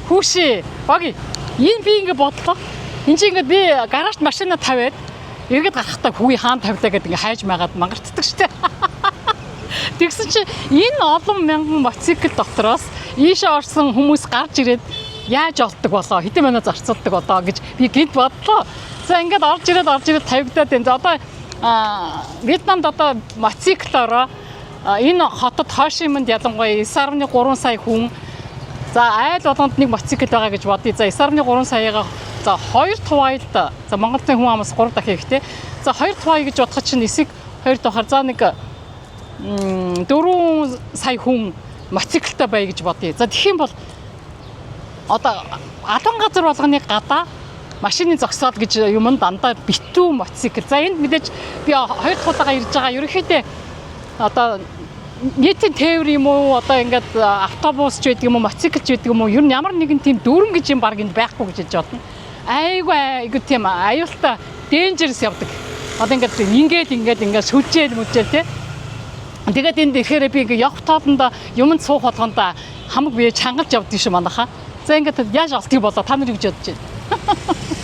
Хүүшээ. Баги. Энэ би ингэ бодлоо. Энд чи ингэ би гаражт машина тавиад эргээд гарахтаа хүүе хаан тавьлаа гэдэг ингэ хайж магаад мангартдаг штэ. Тэгсэн чи энэ олон мянган мотоцикл дотроос ийшээ орсон хүмүүс гарч ирээд яаж олддог болоо хэдэн минут зарцуулдаг одоо гэж би гинт бодлоо. За ингээд орж ирээд тавигдаад энэ одоо Вьетнамд одоо мотоциклороо энэ хотод Хошиминд ялангуяа 9.3 сая хүн за айл болгонд нэг мотоцикл байгаа гэж бодъё. За 9.3 саяга за 2 тувайлд за Монголын хүн амаас 3 дахин ихтэй. За 2 тувай гэж бодоход чинь эсэг 2 давхар за нэг 4 сая хүн мотоциклтай бай гэж бодъё. За тэгэх юм бол одоо алан газар болгоныг гадаа машины зогсоод гэж юм дандаа битүү мотоцикл. За энд мэдээж би 2 тулаага ирж байгаа. Ерөнхийдөө одоо нийтийн тээвэр юм уу одоо ингээд автобус ч байдаг юм уу мотоцикл ч байдаг юм уу ер нь ямар нэгэн тийм дүүрэн гэж юм баг энд байхгүй гэж хэлж бодно. Айгу тийм аюултай dangerous явдаг. Одоо ингээд сүлжээл мүжээл тий. Тэгээд энд ирэхээр би ингээд явах тоолонд юмд суух болгонд хамаг бие чангалж явдсан шүү манайхаа. За ингээд яаж олдгийг болоо та нар гэж бодож байна.